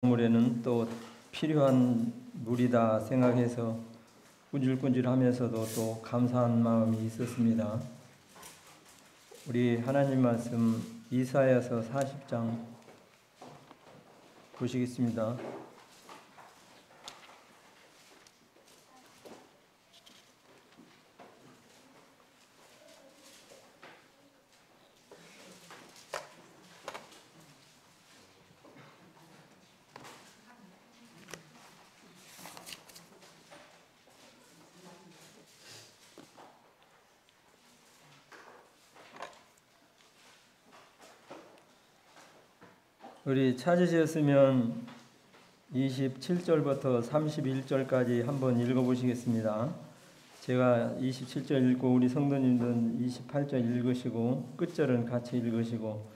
물에는 또 필요한 물이다 생각해서 꾸질꾸질하면서도 또 감사한 마음이 있었습니다. 우리 하나님 말씀 이사야서 40장 보시겠습니다. 우리 찾으셨으면 27절부터 31절까지 한번 읽어보시겠습니다. 제가 27절 읽고 우리 성도님들은 28절 읽으시고 끝절은 같이 읽으시고,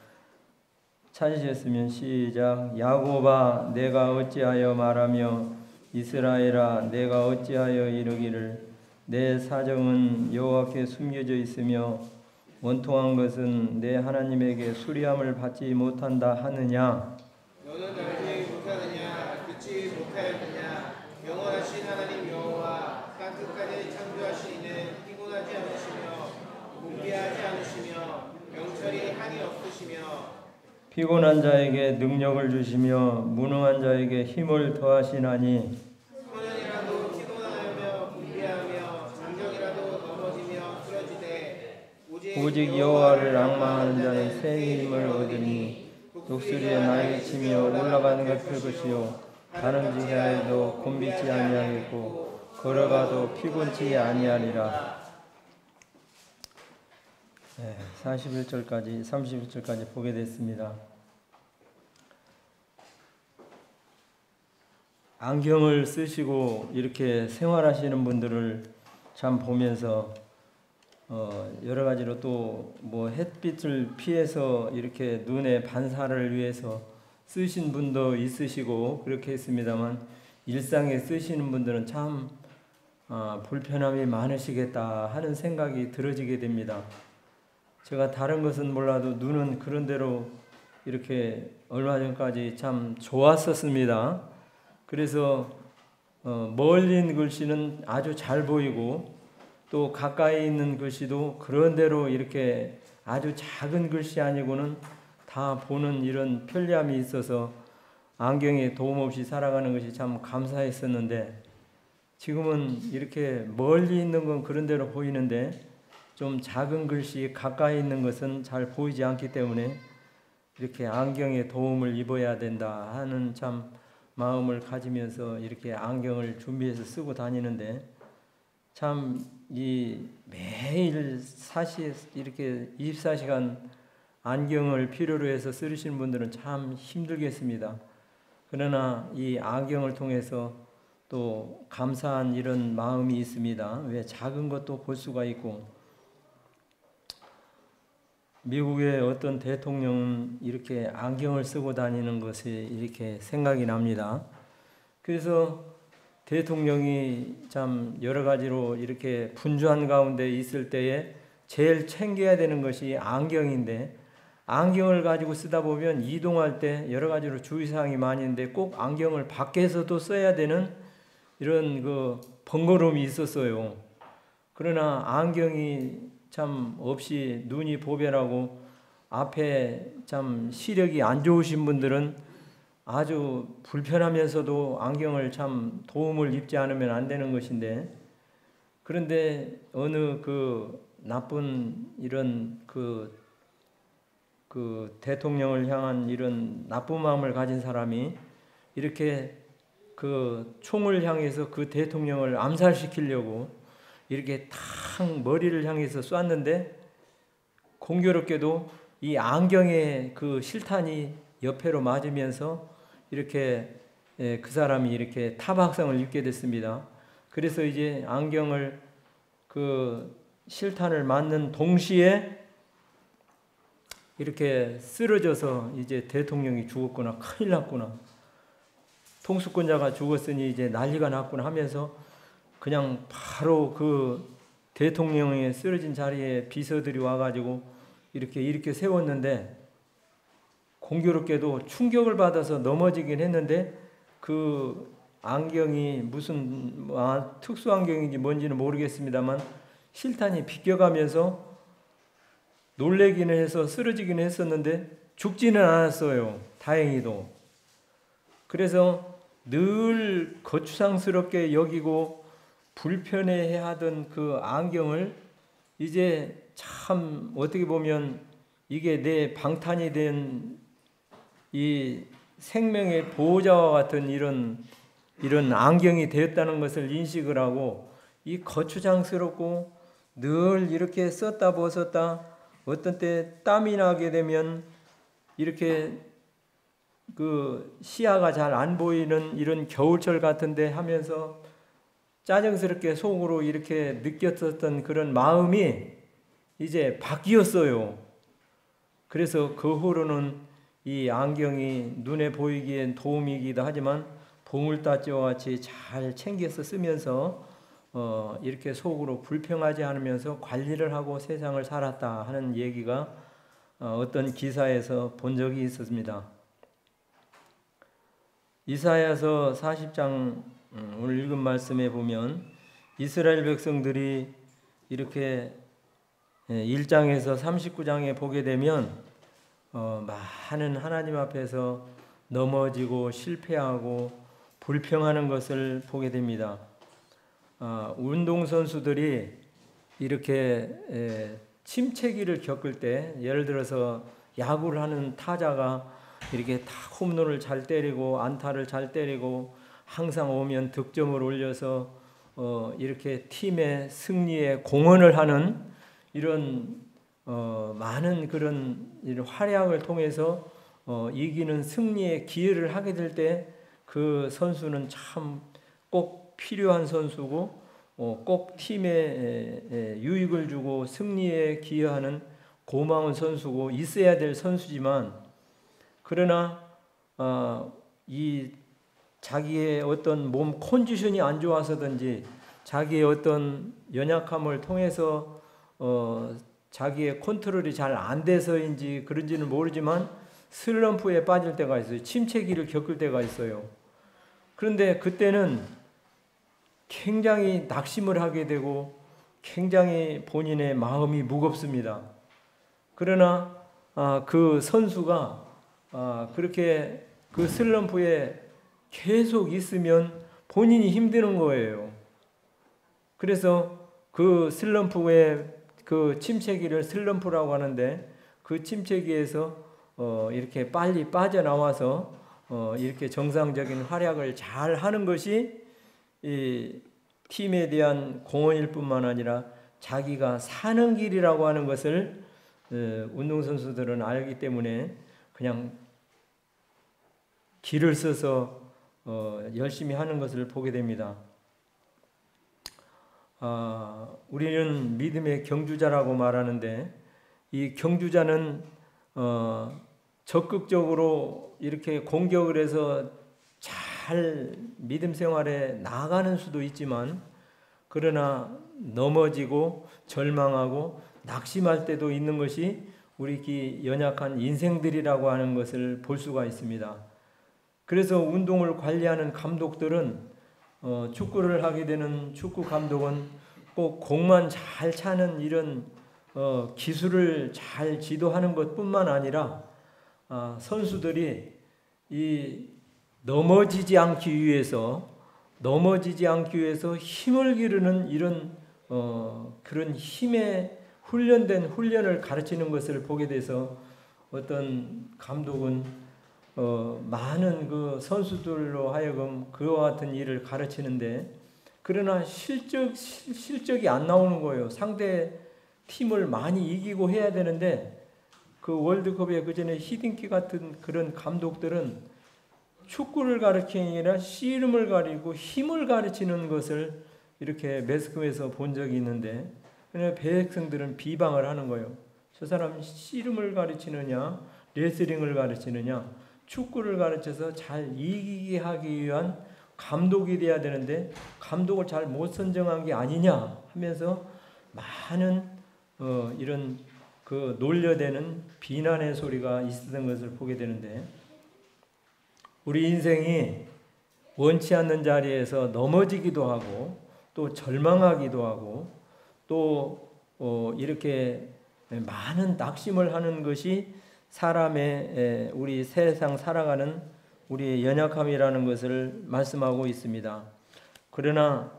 찾으셨으면 시작. 야곱아 내가 어찌하여 말하며 이스라엘아 내가 어찌하여 이르기를 내 사정은 여호와께 숨겨져 있으며 원통한 것은 내 하나님에게 수리함을 받지 못한다 하느냐. 너는 알지 못하느냐 듣지 못하였느냐. 영원하신 하나님 여호와 땅끝까지 창조하신 이는 피곤하지 않으시며 궁비하지 않으시며 명철이 한이 없으시며 피곤한 자에게 능력을 주시며 무능한 자에게 힘을 더하시나니. 소년이라도 피곤하며 궁비하며 장정이라도 넘어지며 쓰러지되 오직 여호와를 앙망하는 자는 새 힘을 얻으니 독수리에 날개 치며 올라가는 같을 것이요 다른 지하에도 곤비지 아니하겠고 걸어가도 피곤치 아니하리라. 41절까지 31절까지 보게 됐습니다. 안경을 쓰시고 이렇게 생활하시는 분들을 참 보면서 여러 가지로 또 뭐 햇빛을 피해서 이렇게 눈의 반사를 위해서 쓰신 분도 있으시고 그렇게 했습니다만, 일상에 쓰시는 분들은 참 불편함이 많으시겠다 하는 생각이 들어지게 됩니다. 제가 다른 것은 몰라도 눈은 그런 대로 이렇게 얼마 전까지 참 좋았었습니다. 그래서 멀리 있는 글씨는 아주 잘 보이고 또 가까이 있는 글씨도 그런 대로 이렇게 아주 작은 글씨 아니고는 다 보는 이런 편리함이 있어서 안경에 도움 없이 살아가는 것이 참 감사했었는데, 지금은 이렇게 멀리 있는 건 그런 대로 보이는데 좀 작은 글씨 가까이 있는 것은 잘 보이지 않기 때문에 이렇게 안경에 도움을 입어야 된다 하는 참 마음을 가지면서 이렇게 안경을 준비해서 쓰고 다니는데, 참 이 매일 이렇게 24시간 안경을 필요로 해서 쓰시는 분들은 참 힘들겠습니다. 그러나 이 안경을 통해서 또 감사한 이런 마음이 있습니다. 왜 작은 것도 볼 수가 있고, 미국의 어떤 대통령은 이렇게 안경을 쓰고 다니는 것이 이렇게 생각이 납니다. 그래서 대통령이 참 여러 가지로 이렇게 분주한 가운데 있을 때에 제일 챙겨야 되는 것이 안경인데, 안경을 가지고 쓰다 보면 이동할 때 여러 가지로 주의사항이 많이 있는데 꼭 안경을 밖에서도 써야 되는 이런 그 번거로움이 있었어요. 그러나 안경이 참 없이 눈이 보배라고 앞에 참 시력이 안 좋으신 분들은 아주 불편하면서도 안경을 참 도움을 입지 않으면 안 되는 것인데, 그런데 어느 그 나쁜 이런 그 대통령을 향한 이런 나쁜 마음을 가진 사람이 이렇게 그 총을 향해서 그 대통령을 암살시키려고 이렇게 탁 머리를 향해서 쐈는데, 공교롭게도 이 안경의 그 실탄이 옆에로 맞으면서 이렇게 그 사람이 이렇게 타박상을 입게 됐습니다. 그래서 이제 안경을 그 실탄을 맞는 동시에 이렇게 쓰러져서 이제 대통령이 죽었구나, 큰일 났구나, 통수권자가 죽었으니 이제 난리가 났구나 하면서 그냥 바로 그 대통령의 쓰러진 자리에 비서들이 와가지고 이렇게 세웠는데, 공교롭게도 충격을 받아서 넘어지긴 했는데 그 안경이 무슨 특수 안경인지 뭔지는 모르겠습니다만 실탄이 비껴가면서 놀래기는 해서 쓰러지기는 했었는데 죽지는 않았어요. 다행히도. 그래서 늘 거추장스럽게 여기고 불편해하던 그 안경을 이제 참 어떻게 보면 이게 내 방탄이 된 이 생명의 보호자와 같은 이런 안경이 되었다는 것을 인식을 하고 이 거추장스럽고 늘 이렇게 썼다 벗었다 어떤 때 땀이 나게 되면 이렇게 그 시야가 잘 안 보이는 이런 겨울철 같은데 하면서 짜증스럽게 속으로 이렇게 느꼈었던 그런 마음이 이제 바뀌었어요. 그래서 그 후로는 이 안경이 눈에 보이기엔 도움이기도 하지만 보물따찌와 같이 잘 챙겨서 쓰면서 이렇게 속으로 불평하지 않으면서 관리를 하고 세상을 살았다 하는 얘기가 어떤 기사에서 본 적이 있었습니다. 이사야서 40장 오늘 읽은 말씀에 보면 이스라엘 백성들이 이렇게 1장에서 39장에 보게 되면 많은 하나님 앞에서 넘어지고 실패하고 불평하는 것을 보게 됩니다. 운동선수들이 이렇게 침체기를 겪을 때 예를 들어서 야구를 하는 타자가 이렇게 다 홈런을 잘 때리고 안타를 잘 때리고 항상 오면 득점을 올려서 이렇게 팀의 승리에 공헌을 하는 이런 많은 그런 활약을 통해서 이기는 승리의 기회를 하게 될 때 그 선수는 참 꼭 필요한 선수고 꼭 팀에 유익을 주고 승리에 기여하는 고마운 선수고 있어야 될 선수지만 그러나 이 자기의 어떤 몸 컨디션이 안 좋아서든지 자기의 어떤 연약함을 통해서 자기의 컨트롤이 잘 안 돼서인지 그런지는 모르지만 슬럼프에 빠질 때가 있어요. 침체기를 겪을 때가 있어요. 그런데 그때는 굉장히 낙심을 하게 되고 굉장히 본인의 마음이 무겁습니다. 그러나 그 선수가 그렇게 그 슬럼프에 계속 있으면 본인이 힘드는 거예요. 그래서 그 슬럼프에 그 침체기를 슬럼프라고 하는데 그 침체기에서 이렇게 빨리 빠져나와서 이렇게 정상적인 활약을 잘 하는 것이 이 팀에 대한 공헌일 뿐만 아니라 자기가 사는 길이라고 하는 것을 운동선수들은 알기 때문에 그냥 길을 써서 열심히 하는 것을 보게 됩니다. 우리는 믿음의 경주자라고 말하는데 이 경주자는 적극적으로 이렇게 공격을 해서 잘 믿음 생활에 나아가는 수도 있지만 그러나 넘어지고 절망하고 낙심할 때도 있는 것이 우리 연약한 인생들이라고 하는 것을 볼 수가 있습니다. 그래서 운동을 관리하는 감독들은 축구를 하게 되는 축구 감독은 꼭 공만 잘 차는 이런 기술을 잘 지도하는 것뿐만 아니라 선수들이 이 넘어지지 않기 위해서 힘을 기르는 이런 그런 힘에 훈련된 훈련을 가르치는 것을 보게 돼서 어떤 감독은 많은 그 선수들로 하여금 그와 같은 일을 가르치는데 그러나 실적이 안 나오는 거예요. 상대 팀을 많이 이기고 해야 되는데 그 월드컵에 그 전에 히딩키 같은 그런 감독들은 축구를 가르치는 게 아니라 씨름을 가리고 힘을 가르치는 것을 이렇게 매스컴에서 본 적이 있는데 그냥 백성들은 비방을 하는 거예요. 저 사람 씨름을 가르치느냐 레슬링을 가르치느냐 축구를 가르쳐서 잘 이기게 하기 위한 감독이 돼야 되는데 감독을 잘 못 선정한 게 아니냐 하면서 많은 이런 그 놀려대는 비난의 소리가 있었던 것을 보게 되는데, 우리 인생이 원치 않는 자리에서 넘어지기도 하고 또 절망하기도 하고 또 이렇게 많은 낙심을 하는 것이 사람의 우리 세상 살아가는 우리의 연약함이라는 것을 말씀하고 있습니다. 그러나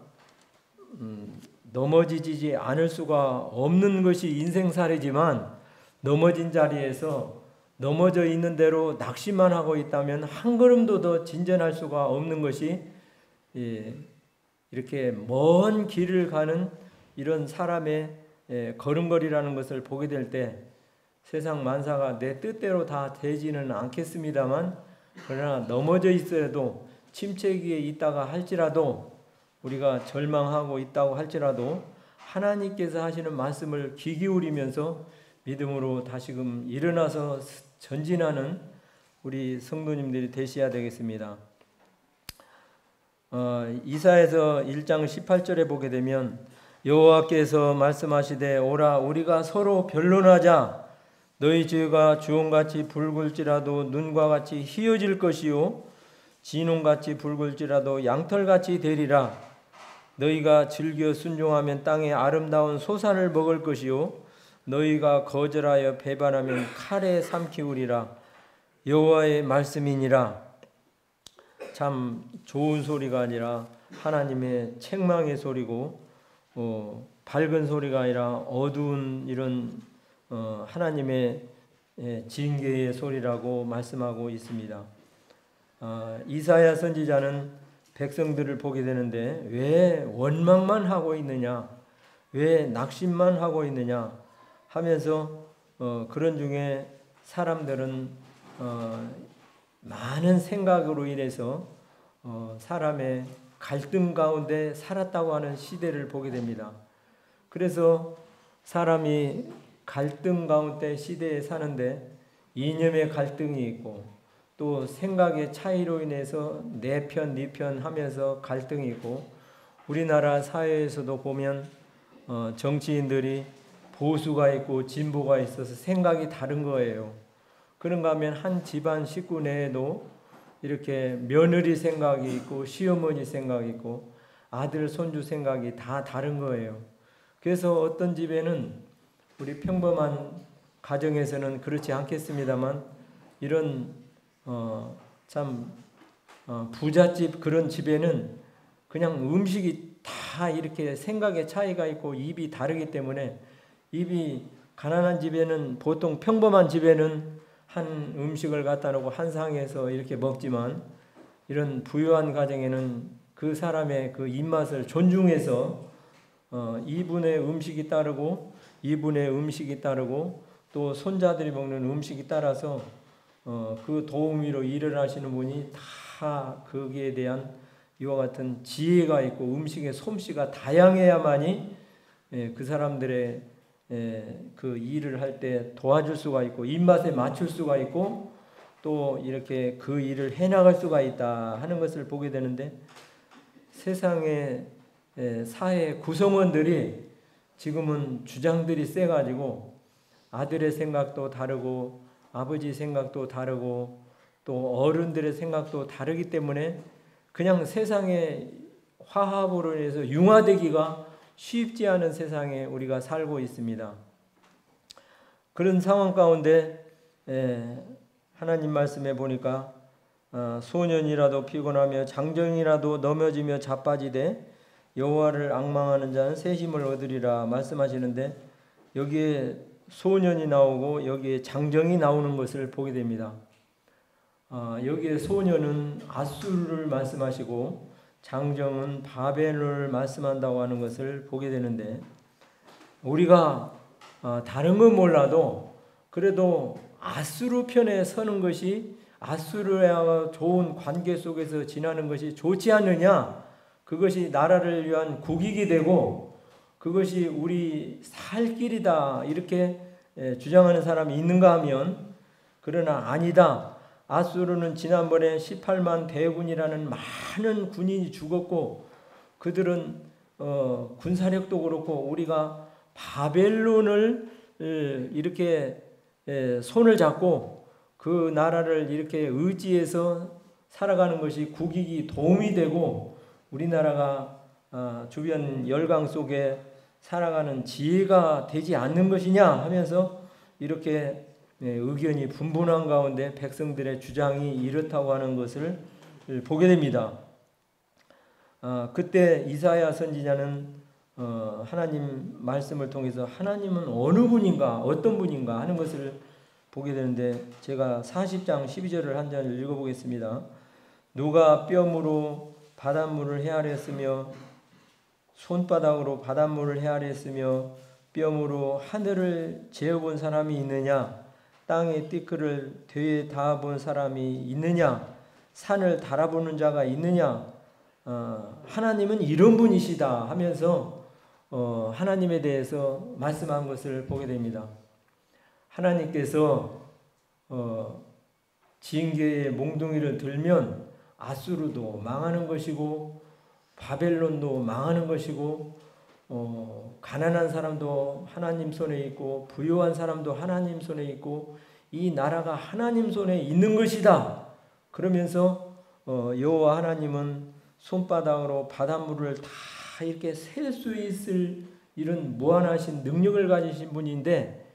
넘어지지 않을 수가 없는 것이 인생살이지만, 넘어진 자리에서 넘어져 있는 대로 낙심만 하고 있다면 한 걸음도 더 진전할 수가 없는 것이 이렇게 먼 길을 가는 이런 사람의 걸음걸이라는 것을 보게 될 때, 세상 만사가 내 뜻대로 다 되지는 않겠습니다만, 그러나 넘어져 있어도 침체기에 있다가 할지라도, 우리가 절망하고 있다고 할지라도 하나님께서 하시는 말씀을 귀 기울이면서 믿음으로 다시금 일어나서 전진하는 우리 성도님들이 되셔야 되겠습니다. 이사야서 1장 18절에 보게 되면, 여호와께서 말씀하시되 오라 우리가 서로 변론하자. 너희 죄가 주홍같이 붉을지라도 눈과 같이 희어질 것이요 진홍같이 붉을지라도 양털같이 되리라. 너희가 즐겨 순종하면 땅의 아름다운 소산을 먹을 것이요 너희가 거절하여 배반하면 칼에 삼키우리라. 여호와의 말씀이니라. 참 좋은 소리가 아니라 하나님의 책망의 소리고, 밝은 소리가 아니라 어두운 이런 하나님의 징계의 소리라고 말씀하고 있습니다. 이사야 선지자는 백성들을 보게 되는데, 왜 원망만 하고 있느냐, 왜 낙심만 하고 있느냐 하면서 그런 중에 사람들은 많은 생각으로 인해서 사람의 갈등 가운데 살았다고 하는 시대를 보게 됩니다. 그래서 사람이 갈등 가운데 시대에 사는데 이념의 갈등이 있고, 또 생각의 차이로 인해서 내 편, 네 편 하면서 갈등이 있고, 우리나라 사회에서도 보면 정치인들이 보수가 있고 진보가 있어서 생각이 다른 거예요. 그런가 하면 한 집안 식구 내에도 이렇게 며느리 생각이 있고 시어머니 생각이 있고 아들, 손주 생각이 다 다른 거예요. 그래서 어떤 집에는, 우리 평범한 가정에서는 그렇지 않겠습니다만, 이런 부잣집 그런 집에는 그냥 음식이 다 이렇게 생각의 차이가 있고 입이 다르기 때문에, 입이 가난한 집에는, 보통 평범한 집에는 한 음식을 갖다 놓고 한 상에서 이렇게 먹지만, 이런 부유한 가정에는 그 사람의 그 입맛을 존중해서 이분의 음식이 따르고 이분의 음식이 따르고 또 손자들이 먹는 음식이 따라서 그 도우미로 일을 하시는 분이 다 거기에 대한 이와 같은 지혜가 있고 음식의 솜씨가 다양해야만이 그 사람들의 그 일을 할 때 도와줄 수가 있고 입맛에 맞출 수가 있고 또 이렇게 그 일을 해나갈 수가 있다 하는 것을 보게 되는데, 세상의 사회 구성원들이 지금은 주장들이 세가지고 아들의 생각도 다르고 아버지 생각도 다르고 또 어른들의 생각도 다르기 때문에 그냥 세상의 화합으로 인해서 융화되기가 쉽지 않은 세상에 우리가 살고 있습니다. 그런 상황 가운데 하나님 말씀에 보니까 소년이라도 피곤하며 장정이라도 넘어지며 자빠지되 여호와를 앙망하는 자는 새 힘을 얻으리라 말씀하시는데, 여기에 소년이 나오고 여기에 장정이 나오는 것을 보게 됩니다. 여기에 소년은 아수르를 말씀하시고 장정은 바벨을 말씀한다고 하는 것을 보게 되는데, 우리가 다른 건 몰라도 그래도 아수르 편에 서는 것이, 아수르와 좋은 관계 속에서 지나는 것이 좋지 않느냐, 그것이 나라를 위한 국익이 되고 그것이 우리 살 길이다 이렇게 주장하는 사람이 있는가 하면, 그러나 아니다. 아수르는 지난번에 18만 대군이라는 많은 군인이 죽었고 그들은 군사력도 그렇고 우리가 바벨론을 이렇게 손을 잡고 그 나라를 이렇게 의지해서 살아가는 것이 국익이 도움이 되고 우리나라가 주변 열강 속에 살아가는 지혜가 되지 않는 것이냐 하면서 이렇게 의견이 분분한 가운데 백성들의 주장이 이렇다고 하는 것을 보게 됩니다. 그때 이사야 선지자는 하나님 말씀을 통해서 하나님은 어느 분인가 어떤 분인가 하는 것을 보게 되는데 제가 40장 12절을 한 절 읽어보겠습니다. 누가 뼘으로 바닷물을 헤아렸으며 손바닥으로 바닷물을 헤아렸으며 뼘으로 하늘을 재어본 사람이 있느냐? 땅의 띠끌을 되에 닿아본 사람이 있느냐? 산을 달아보는 자가 있느냐? 하나님은 이런 분이시다 하면서 하나님에 대해서 말씀한 것을 보게 됩니다. 하나님께서 징계의 몽둥이를 들면 아수르도 망하는 것이고 바벨론도 망하는 것이고 가난한 사람도 하나님 손에 있고 부유한 사람도 하나님 손에 있고 이 나라가 하나님 손에 있는 것이다. 그러면서 여호와 하나님은 손바닥으로 바닷물을 다 이렇게 셀 수 있을 이런 무한하신 능력을 가지신 분인데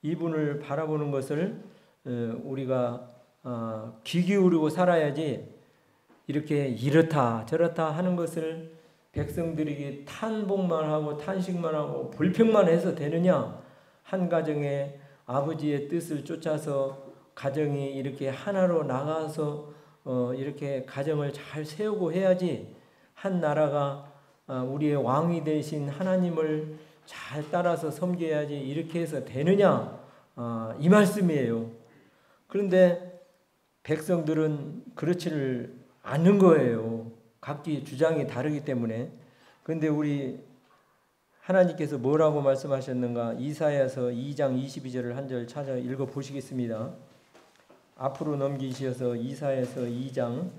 이분을 바라보는 것을 우리가 귀 기울이고 살아야지 이렇게 이렇다 저렇다 하는 것을 백성들에게 탄복만 하고 탄식만 하고 불평만 해서 되느냐? 한 가정에 아버지의 뜻을 쫓아서 가정이 이렇게 하나로 나가서 이렇게 가정을 잘 세우고 해야지 한 나라가 우리의 왕이 되신 하나님을 잘 따라서 섬겨야지 이렇게 해서 되느냐? 이 말씀이에요. 그런데 백성들은 그렇지를 않는 거예요. 각기 주장이 다르기 때문에. 그런데 우리 하나님께서 뭐라고 말씀하셨는가? 이사야서 2장 22절을 한 절 찾아 읽어 보시겠습니다. 앞으로 넘기셔서 이사야서 2장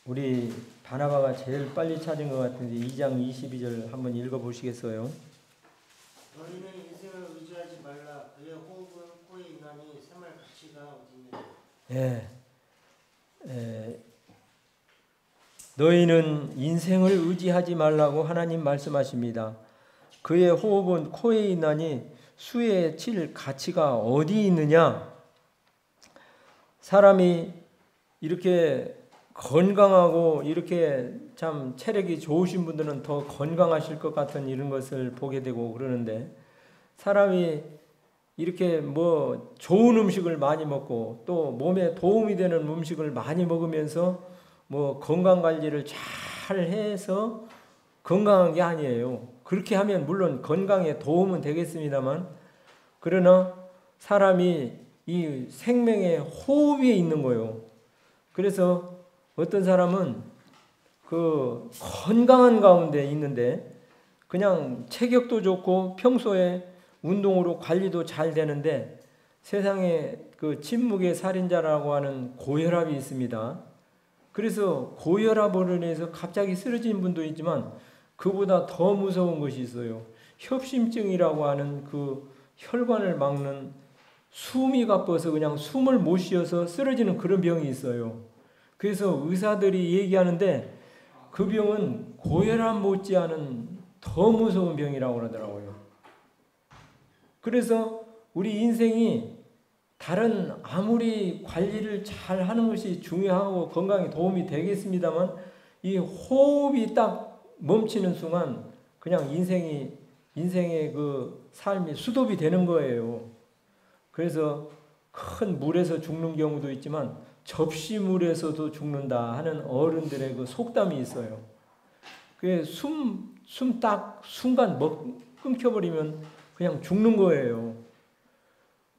우리 바나바가 제일 빨리 찾은 것 같은데 2장 22절 한번 읽어 보시겠어요? 너희는 인생을 의지하지 말라. 그의 호흡은 코에 있나니 생활 가치가 어디냐. 너희는 인생을 의지하지 말라고 하나님 말씀하십니다. 그의 호흡은 코에 있나니 수에 칠 가치가 어디 있느냐? 사람이 이렇게 건강하고 이렇게 참 체력이 좋으신 분들은 더 건강하실 것 같은 이런 것을 보게 되고 그러는데 사람이 이렇게 뭐 좋은 음식을 많이 먹고 또 몸에 도움이 되는 음식을 많이 먹으면서 뭐 건강 관리를 잘 해서 건강한 게 아니에요. 그렇게 하면 물론 건강에 도움은 되겠습니다만 그러나 사람이 이 생명의 호흡에 있는 거예요. 그래서 어떤 사람은 그 건강한 가운데 있는데 그냥 체격도 좋고 평소에 운동으로 관리도 잘 되는데 세상에 그 침묵의 살인자라고 하는 고혈압이 있습니다. 그래서 고혈압으로 인해서 갑자기 쓰러진 분도 있지만 그보다 더 무서운 것이 있어요. 협심증이라고 하는 그 혈관을 막는 숨이 가빠서 그냥 숨을 못 쉬어서 쓰러지는 그런 병이 있어요. 그래서 의사들이 얘기하는데 그 병은 고혈압 못지않은 더 무서운 병이라고 그러더라고요. 그래서 우리 인생이 다른 아무리 관리를 잘 하는 것이 중요하고 건강에 도움이 되겠습니다만 이 호흡이 딱 멈추는 순간 그냥 인생의 그 삶이 수도비 되는 거예요. 그래서 큰 물에서 죽는 경우도 있지만 접시물에서도 죽는다 하는 어른들의 그 속담이 있어요. 그 숨 딱 순간 끊겨버리면 그냥 죽는 거예요.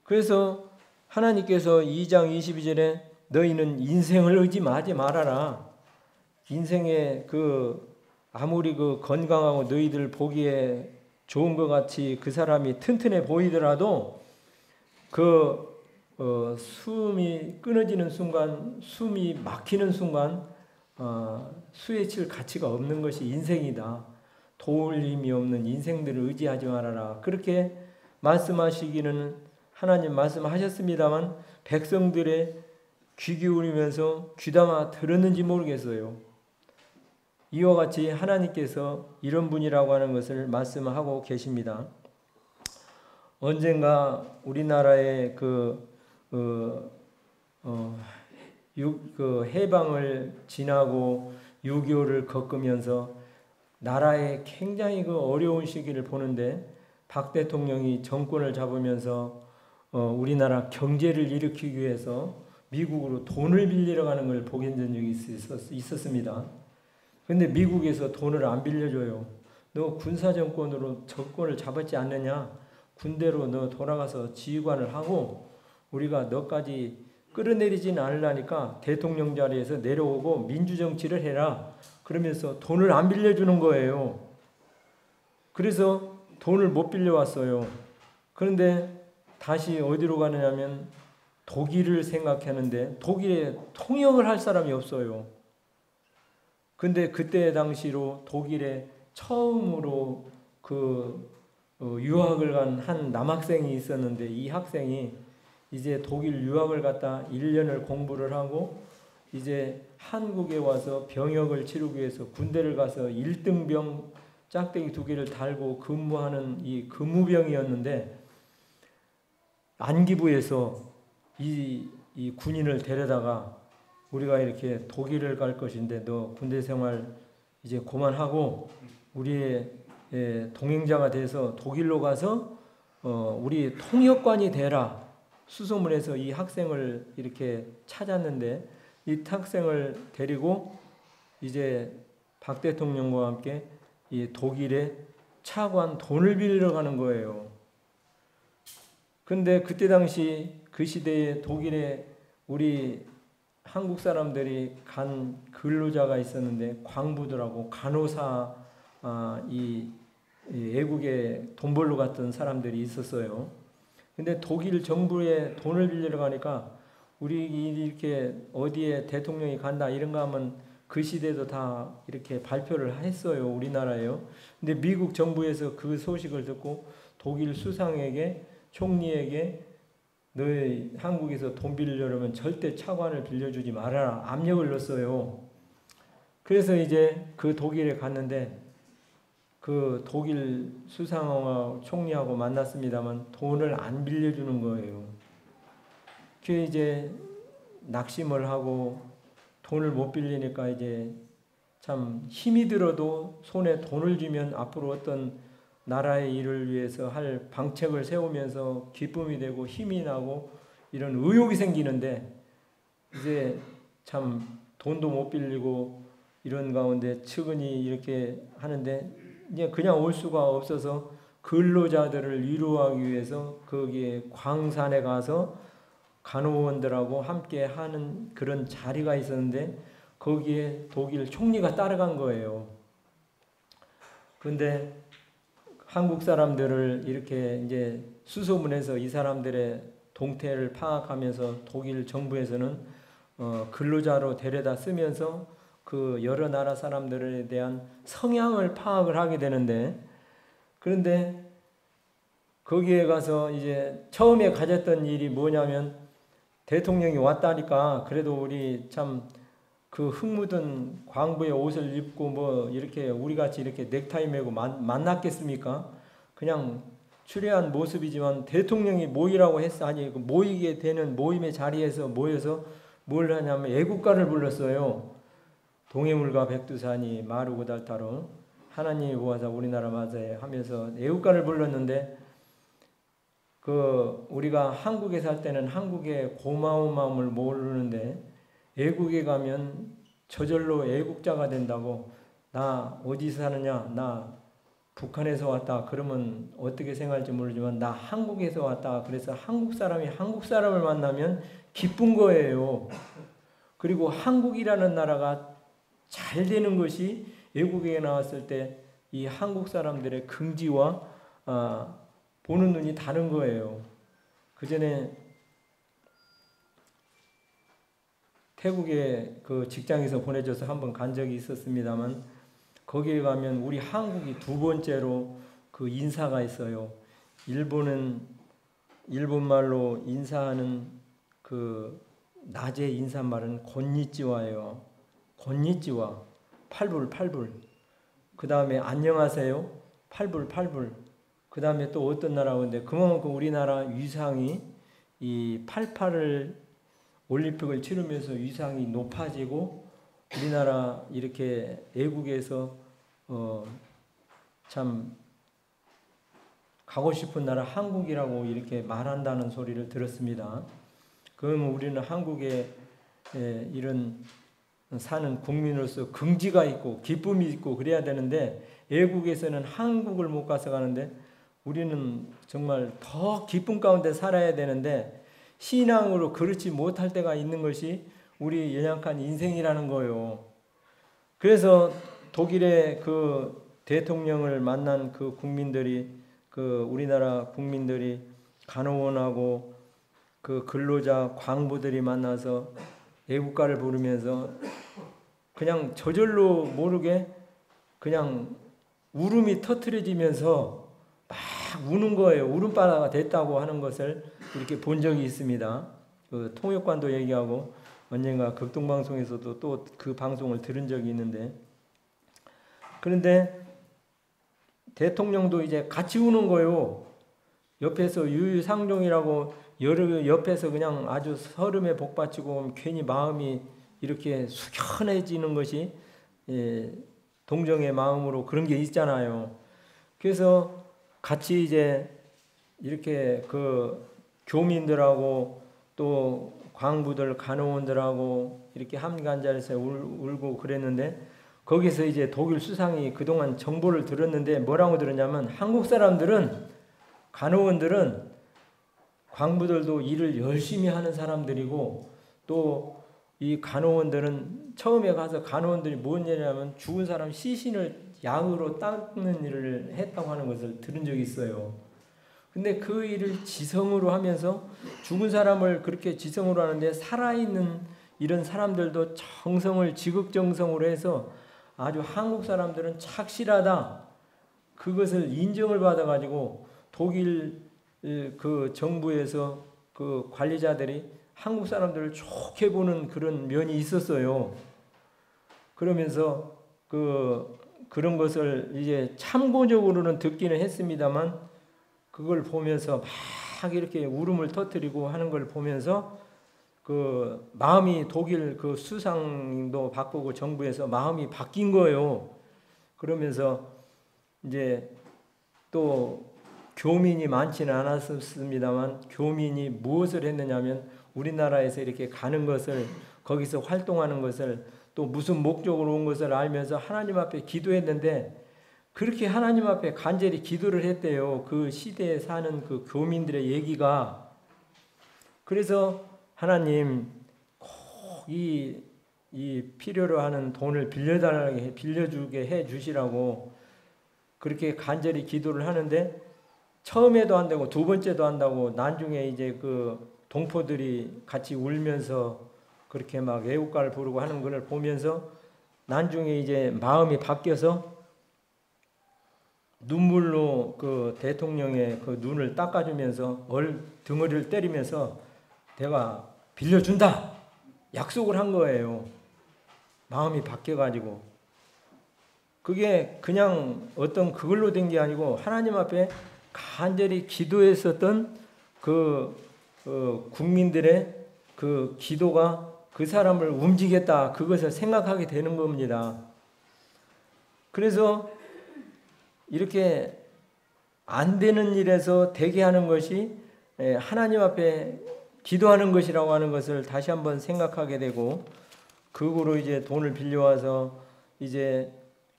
그래서 하나님께서 2장 22절에 너희는 인생을 의지하지 말아라. 인생의 그 아무리 그 건강하고 너희들 보기에 좋은 것 같이 그 사람이 튼튼해 보이더라도 숨이 끊어지는 순간, 숨이 막히는 순간 수에 칠 가치가 없는 것이 인생이다. 도울 힘이 없는 인생들을 의지하지 말아라. 그렇게 말씀하시기는 하나님 말씀하셨습니다만 백성들의 귀 기울이면서 귀담아 들었는지 모르겠어요. 이와 같이 하나님께서 이런 분이라고 하는 것을 말씀하고 계십니다. 언젠가 우리나라의 해방을 지나고 6.25를 겪으면서 나라의 굉장히 어려운 시기를 보는데 박 대통령이 정권을 잡으면서 우리나라 경제를 일으키기 위해서 미국으로 돈을 빌리러 가는 걸 보게 된 적이 있었습니다. 그런데 미국에서 돈을 안 빌려줘요. 너 군사정권으로 정권을 잡았지 않느냐? 군대로 너 돌아가서 지휘관을 하고 우리가 너까지 끌어내리지는 않으려니까 대통령 자리에서 내려오고 민주정치를 해라. 그러면서 돈을 안 빌려주는 거예요. 그래서 돈을 못 빌려왔어요. 그런데 다시 어디로 가느냐면 독일을 생각하는데 독일에 통역을 할 사람이 없어요. 근데 그때 당시로 독일에 처음으로 유학을 간 한 남학생이 있었는데 이 학생이 이제 독일 유학을 갔다 1년을 공부를 하고 이제 한국에 와서 병역을 치르기 위해서 군대를 가서 1등병 짝대기 2개를 달고 근무하는 이 근무병이었는데 안기부에서 이 군인을 데려다가 우리가 이렇게 독일을 갈 것인데 너 군대 생활 이제 그만하고 우리의 동행자가 돼서 독일로 가서 우리 통역관이 되라. 수소문해서 이 학생을 이렇게 찾았는데 이 학생을 데리고 이제 박 대통령과 함께 이 독일에 차관 돈을 빌리러 가는 거예요. 근데 그때 당시 그 시대에 독일에 우리 한국 사람들이 간 근로자가 있었는데 광부들하고 간호사 이 외국에 돈 벌러 갔던 사람들이 있었어요. 근데 독일 정부에 돈을 빌리러 가니까 우리 이렇게 어디에 대통령이 간다 이런 거 하면 그 시대도 다 이렇게 발표를 했어요. 우리나라에요. 근데 미국 정부에서 그 소식을 듣고 독일 수상에게 총리에게 너희 한국에서 돈 빌리려면 절대 차관을 빌려주지 말아라. 압력을 넣었어요. 그래서 이제 그 독일에 갔는데 그 독일 수상하고 총리하고 만났습니다만 돈을 안 빌려주는 거예요. 그게 이제 낙심을 하고 돈을 못 빌리니까 이제 참 힘이 들어도 손에 돈을 쥐면 앞으로 어떤 나라의 일을 위해서 할 방책을 세우면서 기쁨이 되고 힘이 나고 이런 의욕이 생기는데 이제 참 돈도 못 빌리고 이런 가운데 측은히 이렇게 하는데 이제 그냥 올 수가 없어서 근로자들을 위로하기 위해서 거기에 광산에 가서 간호원들하고 함께 하는 그런 자리가 있었는데 거기에 독일 총리가 따라간 거예요. 그런데 한국 사람들을 이렇게 이제 수소문해서 이 사람들의 동태를 파악하면서 독일 정부에서는 근로자로 데려다 쓰면서 그 여러 나라 사람들에 대한 성향을 파악을 하게 되는데 그런데 거기에 가서 이제 처음에 가졌던 일이 뭐냐면 대통령이 왔다니까 그래도 우리 참 그 흙 묻은 광부의 옷을 입고 뭐 이렇게 우리같이 이렇게 넥타이 메고 만났겠습니까? 그냥 추레한 모습이지만 대통령이 모이라고 했어. 아니 모이게 되는 모임의 자리에서 모여서 뭘 하냐면 애국가를 불렀어요. 동해물과 백두산이 마르고 닳다로 하나님이 보아서 우리나라 맞아요 하면서 애국가를 불렀는데 그 우리가 한국에 살 때는 한국의 고마운 마음을 모르는데 외국에 가면 저절로 애국자가 된다고 나 어디서 사느냐 나 북한에서 왔다 그러면 어떻게 생각할지 모르지만 나 한국에서 왔다 그래서 한국 사람이 한국 사람을 만나면 기쁜 거예요. 그리고 한국이라는 나라가 잘 되는 것이 외국에 나왔을 때 이 한국 사람들의 긍지와 보는 눈이 다른 거예요. 그 전에 태국에 그 직장에서 보내줘서 한번 간 적이 있었습니다만 거기에 가면 우리 한국이 두 번째로 그 인사가 있어요. 일본말로 인사하는 그 낮의 인사말은 곤니찌와예요. 곤니찌와 8불. 그 다음에 안녕하세요 8불. 그 다음에 또 어떤 나라인데 그만큼 우리나라 위상이 이 88을 올림픽을 치르면서 위상이 높아지고 우리나라 이렇게 애국에서 참 가고 싶은 나라 한국이라고 이렇게 말한다는 소리를 들었습니다. 그러면 우리는 한국에 이런 사는 국민으로서 긍지가 있고 기쁨이 있고 그래야 되는데 애국에서는 한국을 못 가서 가는데 우리는 정말 더 기쁨 가운데 살아야 되는데 신앙으로 그렇지 못할 때가 있는 것이 우리 연약한 인생이라는 거예요. 그래서 독일의 그 대통령을 만난 그 국민들이 그 우리나라 국민들이 간호원하고 그 근로자 광부들이 만나서 애국가를 부르면서 그냥 저절로 모르게 그냥 울음이 터트려지면서 막 우는 거예요. 울음바다가 됐다고 하는 것을 이렇게 본 적이 있습니다. 그 통역관도 얘기하고 언젠가 극동방송에서도 또 그 방송을 들은 적이 있는데 그런데 대통령도 이제 같이 우는 거예요. 옆에서 유유상종이라고 여러 옆에서 그냥 아주 서름에 복받치고 괜히 마음이 이렇게 숙연해지는 것이 동정의 마음으로 그런 게 있잖아요. 그래서 같이 이제 이렇게 그 교민들하고 또 광부들 간호원들하고 이렇게 함간자리에서 울고 그랬는데 거기서 이제 독일 수상이 그동안 정보를 들었는데 뭐라고 들었냐면 한국 사람들은 간호원들은 광부들도 일을 열심히 하는 사람들이고 또 이 간호원들은 처음에 가서 간호원들이 뭔 일이냐면 죽은 사람 시신을 약으로 닦는 일을 했다고 하는 것을 들은 적이 있어요. 근데 그 일을 지성으로 하면서 죽은 사람을 그렇게 지성으로 하는데 살아있는 이런 사람들도 정성을 지극정성으로 해서 아주 한국 사람들은 착실하다. 그것을 인정을 받아가지고 독일 그 정부에서 그 관리자들이 한국 사람들을 좋게 보는 그런 면이 있었어요. 그러면서 그런 것을 이제 참고적으로는 듣기는 했습니다만 그걸 보면서 막 이렇게 울음을 터뜨리고 하는 걸 보면서 그 마음이 독일 그 수상도 바꾸고 정부에서 마음이 바뀐 거예요. 그러면서 이제 또 교민이 많지는 않았습니다만 교민이 무엇을 했느냐면 우리나라에서 이렇게 가는 것을 거기서 활동하는 것을 또 무슨 목적으로 온 것을 알면서 하나님 앞에 기도했는데 그렇게 하나님 앞에 간절히 기도를 했대요. 그 시대에 사는 그 교민들의 얘기가. 그래서 하나님 꼭 이 필요로 하는 돈을 빌려주게 해 주시라고 그렇게 간절히 기도를 하는데 처음에도 안 되고 두 번째도 한다고 나중에 이제 그 동포들이 같이 울면서 그렇게 막 애국가를 부르고 하는 걸 보면서 나중에 이제 마음이 바뀌어서 눈물로 그 대통령의 그 눈을 닦아주면서 등어리를 때리면서 내가 빌려준다 약속을 한 거예요. 마음이 바뀌어가지고 그게 그냥 어떤 그걸로 된 게 아니고 하나님 앞에 간절히 기도했었던 국민들의 그 기도가 그 사람을 움직였다. 그것을 생각하게 되는 겁니다. 그래서 이렇게 안 되는 일에서 되게 하는 것이 하나님 앞에 기도하는 것이라고 하는 것을 다시 한번 생각하게 되고 그거로 이제 돈을 빌려와서 이제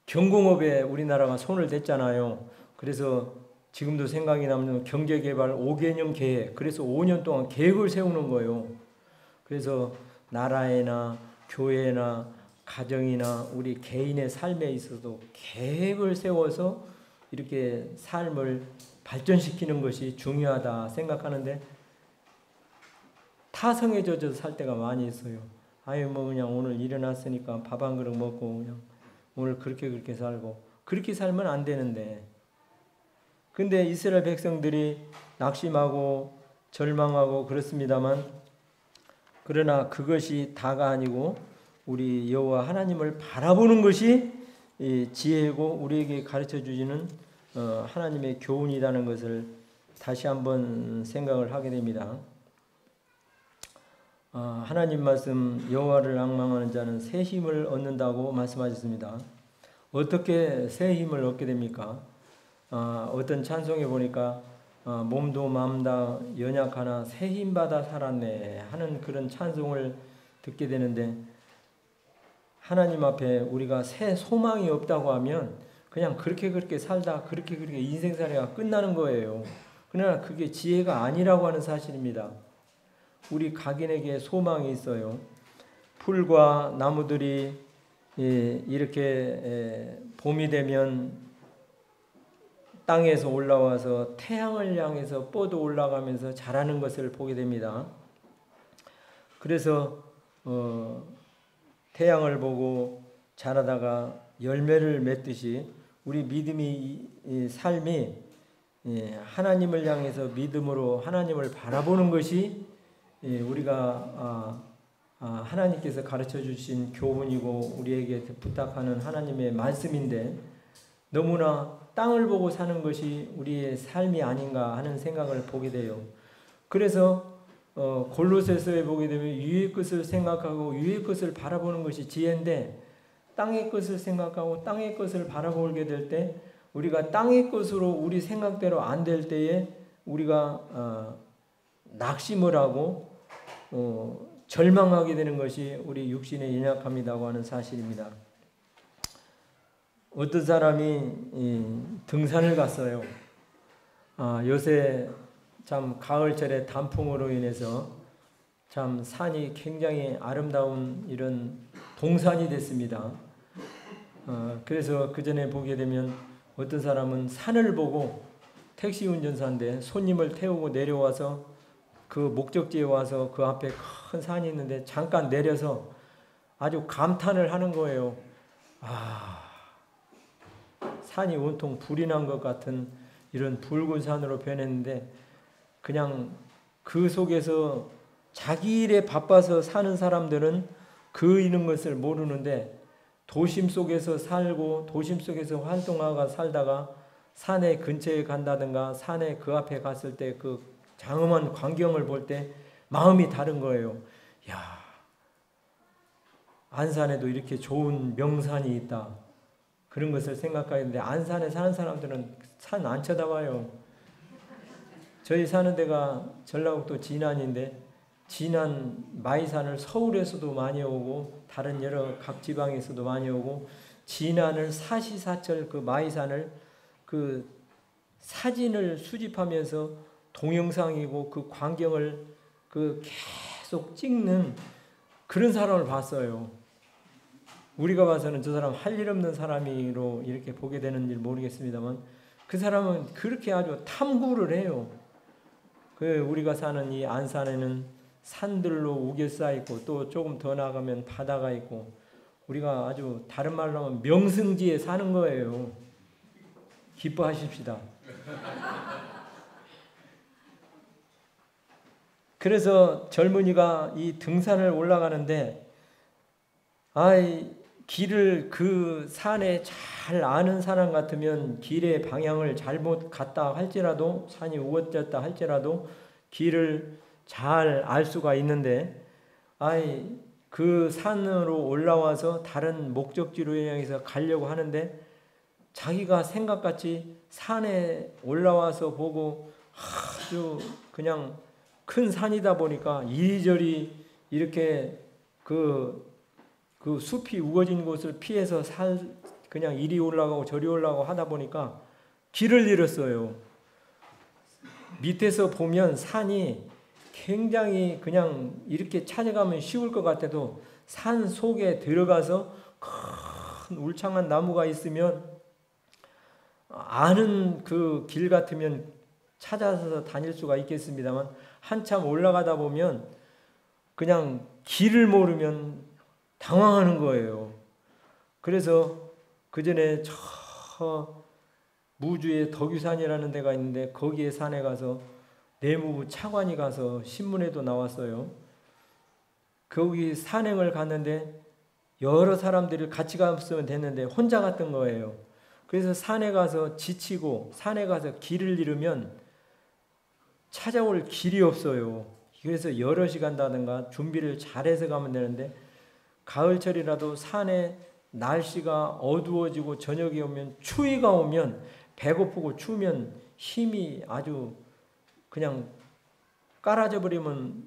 경공업에 우리나라가 손을 댔잖아요. 그래서 지금도 생각이 남는 경제개발 5개년 계획. 그래서 5년 동안 계획을 세우는 거예요. 그래서 나라에나 교회나 가정이나 우리 개인의 삶에 있어도 계획을 세워서 이렇게 삶을 발전시키는 것이 중요하다 생각하는데 타성에 젖어서 살 때가 많이 있어요. 아유 뭐 그냥 오늘 일어났으니까 밥 한 그릇 먹고 그냥 오늘 그렇게 살고, 그렇게 살면 안 되는데. 근데 이스라엘 백성들이 낙심하고 절망하고 그렇습니다만, 그러나 그것이 다가 아니고 우리 여호와 하나님을 바라보는 것이 지혜고 우리에게 가르쳐 주시는 하나님의 교훈이라는 것을 다시 한번 생각을 하게 됩니다. 하나님 말씀, 여호와를 앙망하는 자는 새 힘을 얻는다고 말씀하셨습니다. 어떻게 새 힘을 얻게 됩니까? 어떤 찬송에 보니까 몸도 마음다 연약하나 새 힘받아 살았네 하는 그런 찬송을 듣게 되는데, 하나님 앞에 우리가 새 소망이 없다고 하면 그냥 그렇게 살다 그렇게 인생살이가 끝나는 거예요. 그러나 그게 지혜가 아니라고 하는 사실입니다. 우리 각인에게 소망이 있어요. 풀과 나무들이 이렇게 봄이 되면 땅에서 올라와서 태양을 향해서 뻗어 올라가면서 자라는 것을 보게 됩니다. 그래서 태양을 보고 자라다가 열매를 맺듯이 우리 믿음이 삶이 하나님을 향해서 믿음으로 하나님을 바라보는 것이 우리가 하나님께서 가르쳐 주신 교훈이고 우리에게 부탁하는 하나님의 말씀인데, 너무나 땅을 보고 사는 것이 우리의 삶이 아닌가 하는 생각을 보게 돼요. 그래서 골로새서에 보게 되면 위의 것을 생각하고 위의 것을 바라보는 것이 지혜인데, 땅의 것을 생각하고 땅의 것을 바라보게 될 때 우리가 땅의 것으로 우리 생각대로 안 될 때에 우리가 낙심을 하고 절망하게 되는 것이 우리 육신의 연약함이라고 하는 사실입니다. 어떤 사람이 등산을 갔어요. 요새 참 가을철에 단풍으로 인해서 참 산이 굉장히 아름다운 이런 동산이 됐습니다. 그래서 그 전에 보게 되면 어떤 사람은 산을 보고 택시 운전사인데 손님을 태우고 내려와서 그 목적지에 와서 그 앞에 큰 산이 있는데 잠깐 내려서 아주 감탄을 하는 거예요. 산이 온통 불이 난 것 같은 이런 붉은 산으로 변했는데, 그냥 그 속에서 자기 일에 바빠서 사는 사람들은 그 있는 것을 모르는데, 도심 속에서 살고 도심 속에서 활동하고 살다가 산의 근처에 간다든가 산에 그 앞에 갔을 때 그 장엄한 광경을 볼 때 마음이 다른 거예요. 야, 안산에도 이렇게 좋은 명산이 있다. 그런 것을 생각하는데, 안산에 사는 사람들은 산 안 쳐다봐요. 저희 사는 데가 전라북도 진안인데, 진안 마이산을 서울에서도 많이 오고 다른 여러 각 지방에서도 많이 오고, 진안을 사시사철 그 마이산을 그 사진을 수집하면서 동영상이고 그 광경을 그 계속 찍는 그런 사람을 봤어요. 우리가 봐서는 저 사람 할 일 없는 사람으로 이렇게 보게 되는지 모르겠습니다만, 그 사람은 그렇게 아주 탐구를 해요. 그 우리가 사는 이 안산에는 산들로 우겨싸 있고 또 조금 더 나가면 바다가 있고, 우리가 아주 다른 말로 하면 명승지에 사는 거예요. 기뻐하십시다. 그래서 젊은이가 이 등산을 올라가는데, 길을 그 산에 잘 아는 사람 같으면 길의 방향을 잘못 갔다 할지라도, 산이 우거졌다 할지라도 길을 잘 알 수가 있는데, 그 산으로 올라와서 다른 목적지로 향해서 가려고 하는데, 자기가 생각같이 산에 올라와서 보고 아주 그냥 큰 산이다 보니까 이리저리 이렇게 그 숲이 우거진 곳을 피해서 그냥 이리 올라가고 저리 올라가고 하다 보니까 길을 잃었어요. 밑에서 보면 산이 굉장히 그냥 이렇게 찾아가면 쉬울 것 같아도 산 속에 들어가서 큰 울창한 나무가 있으면 아는 그 길 같으면 찾아서 다닐 수가 있겠습니다만, 한참 올라가다 보면 그냥 길을 모르면 당황하는 거예요. 그래서 그 전에 저 무주에 덕유산이라는 데가 있는데 거기에 산에 가서 내무부 차관이 가서 신문에도 나왔어요. 거기 산행을 갔는데 여러 사람들이 같이 갔으면 됐는데 혼자 갔던 거예요. 그래서 산에 가서 지치고 산에 가서 길을 잃으면 찾아올 길이 없어요. 그래서 여럿이 간다든가 준비를 잘해서 가면 되는데 가을철이라도 산에 날씨가 어두워지고 저녁이 오면 추위가 오면 배고프고 추우면 힘이 아주 그냥 깔아져 버리면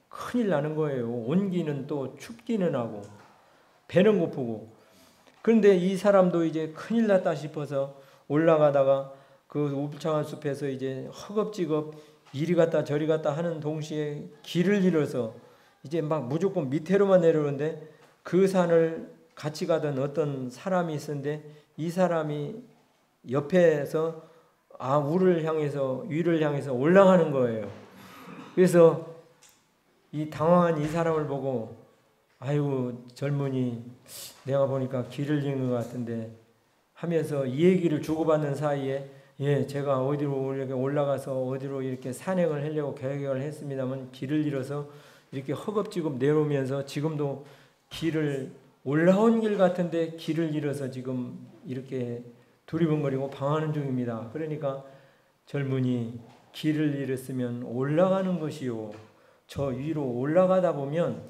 큰일 나는 거예요. 온기는 또 춥기는 하고 배는 고프고. 그런데 이 사람도 이제 큰일 났다 싶어서 올라가다가 그 우창한 숲에서 이제 허겁지겁 이리 갔다 저리 갔다 하는 동시에 길을 잃어서 이제 막 무조건 밑으로만 내려오는데 그 산을 같이 가던 어떤 사람이 있었는데 이 사람이 옆에서 위를 향해서 올라가는 거예요. 그래서 이 당황한 이 사람을 보고 아이고 젊은이 내가 보니까 길을 잃은 것 같은데 하면서 이 얘기를 주고받는 사이에 예 제가 어디로 이렇게 올라가서 어디로 이렇게 산행을 하려고 계획을 했습니다만 길을 잃어서 이렇게 허겁지겁 내려오면서 지금도 길을 올라온 길 같은데 길을 잃어서 지금 이렇게 두리번거리고 방황하는 중입니다. 그러니까 젊은이 길을 잃었으면 올라가는 것이요. 저 위로 올라가다 보면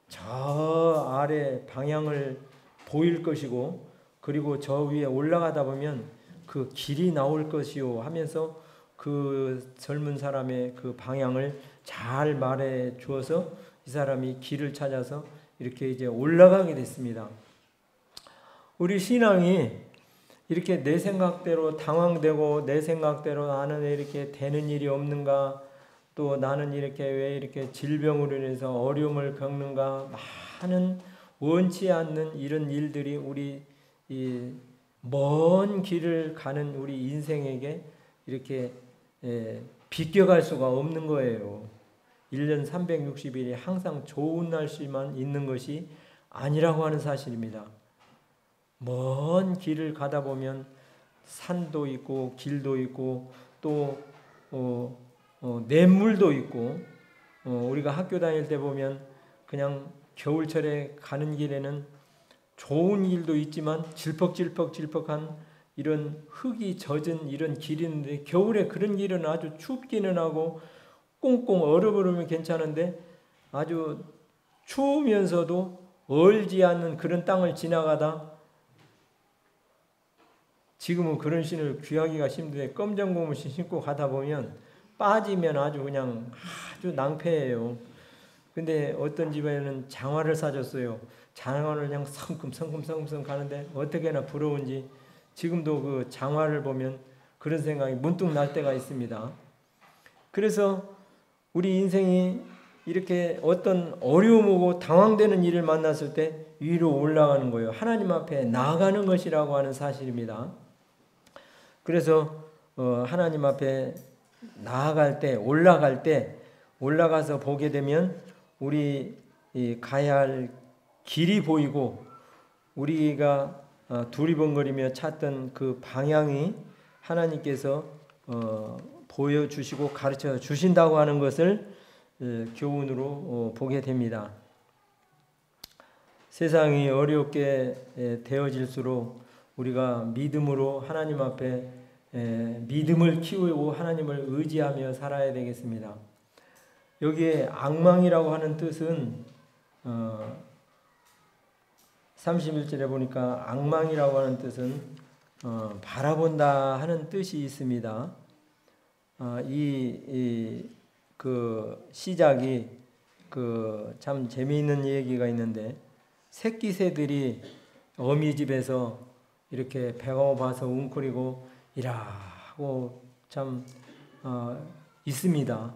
저 아래 방향을 보일 것이고 그리고 저 위에 올라가다 보면 그 길이 나올 것이요 하면서 그 젊은 사람의 그 방향을 잘 말해 주어서 이 사람이 길을 찾아서 이렇게 이제 올라가게 됐습니다. 우리 신앙이 이렇게 내 생각대로 당황되고 내 생각대로 나는 왜 이렇게 되는 일이 없는가 또 나는 이렇게 왜 이렇게 질병으로 인해서 어려움을 겪는가 많은 원치 않는 이런 일들이 우리 이 먼 길을 가는 우리 인생에게 이렇게 비껴갈 수가 없는 거예요. 1년 360일이 항상 좋은 날씨만 있는 것이 아니라고 하는 사실입니다. 먼 길을 가다 보면 산도 있고 길도 있고 또 냇물도 있고 우리가 학교 다닐 때 보면 그냥 겨울철에 가는 길에는 좋은 길도 있지만 질퍽질퍽한 이런 흙이 젖은 이런 길이 있는데 겨울에 그런 길은 아주 춥기는 하고 꽁꽁 얼어버리면 괜찮은데 아주 추우면서도 얼지 않는 그런 땅을 지나가다 지금은 그런 신을 귀하기가 힘든데 검정고무신 신고 가다 보면 빠지면 아주 그냥 아주 낭패예요. 근데 어떤 집에는 장화를 사줬어요. 장화를 그냥 성큼성큼 가는데 어떻게나 부러운지 지금도 그 장화를 보면 그런 생각이 문득 날 때가 있습니다. 그래서 우리 인생이 이렇게 어떤 어려움 오고 당황되는 일을 만났을 때 위로 올라가는 거예요. 하나님 앞에 나아가는 것이라고 하는 사실입니다. 그래서 하나님 앞에 나아갈 때 올라가서 보게 되면 우리 가야 할 길이 보이고 우리가 두리번거리며 찾던 그 방향이 하나님께서 보여주시고 가르쳐 주신다고 하는 것을 교훈으로 보게 됩니다. 세상이 어렵게 되어질수록 우리가 믿음으로 하나님 앞에 믿음을 키우고 하나님을 의지하며 살아야 되겠습니다. 여기에 악망이라고 하는 뜻은 31절에 보니까 악망이라고 하는 뜻은 바라본다 하는 뜻이 있습니다. 그 시작이 참 재미있는 얘기가 있는데 새끼 새들이 어미 집에서 이렇게 배가 고파서 웅크리고 이라고 참 있습니다.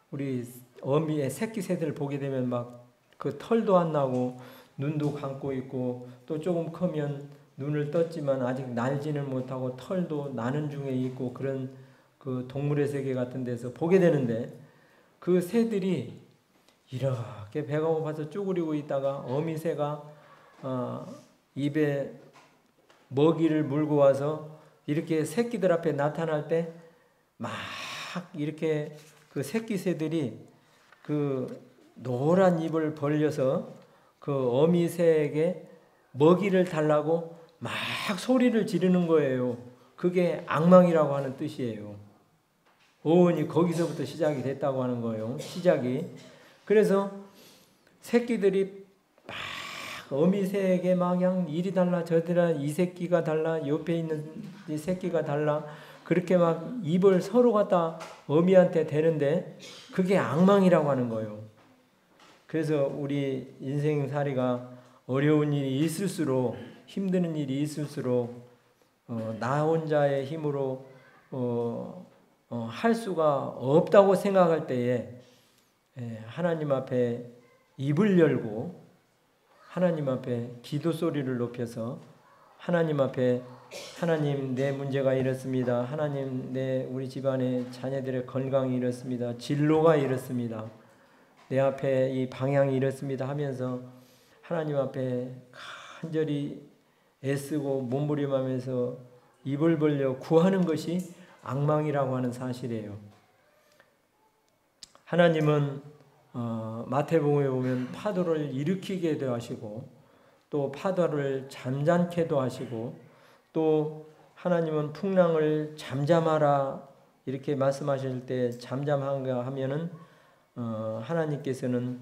우리 어미의 새끼 새들을 보게 되면 막 그 털도 안 나고 눈도 감고 있고 또 조금 크면 눈을 떴지만 아직 날지는 못하고 털도 나는 중에 있고 그런 그 동물의 세계 같은 데서 보게 되는데 그 새들이 이렇게 배가 고파서 쭈그리고 있다가 어미새가 입에 먹이를 물고 와서 이렇게 새끼들 앞에 나타날 때 막 이렇게 그 새끼 새들이 그 노란 입을 벌려서 그 어미새에게 먹이를 달라고 막 소리를 지르는 거예요. 그게 악망이라고 하는 뜻이에요. 어원이 거기서부터 시작이 됐다고 하는 거예요. 시작이. 그래서 새끼들이 막 어미새에게 막 그냥 이리 달라 저리 달라 이 새끼가 달라 옆에 있는 이 새끼가 달라 그렇게 막 입을 서로 갖다 어미한테 대는데 그게 악망이라고 하는 거예요. 그래서 우리 인생살이가 어려운 일이 있을수록 힘드는 일이 있을수록 나 혼자의 힘으로 할 수가 없다고 생각할 때에 하나님 앞에 입을 열고 하나님 앞에 기도 소리를 높여서 하나님 앞에 하나님 내 문제가 이렇습니다. 하나님 내 우리 집안의 자녀들의 건강이 이렇습니다. 진로가 이렇습니다. 내 앞에 이 방향이 이렇습니다 하면서 하나님 앞에 간절히 애쓰고 몸부림하면서 입을 벌려 구하는 것이 악망이라고 하는 사실이에요. 하나님은 마태복음에 보면 파도를 일으키게도 하시고 또 파도를 잠잠케도 하시고 또 하나님은 풍랑을 잠잠하라 이렇게 말씀하실 때 잠잠한가 하면은 하나님께서는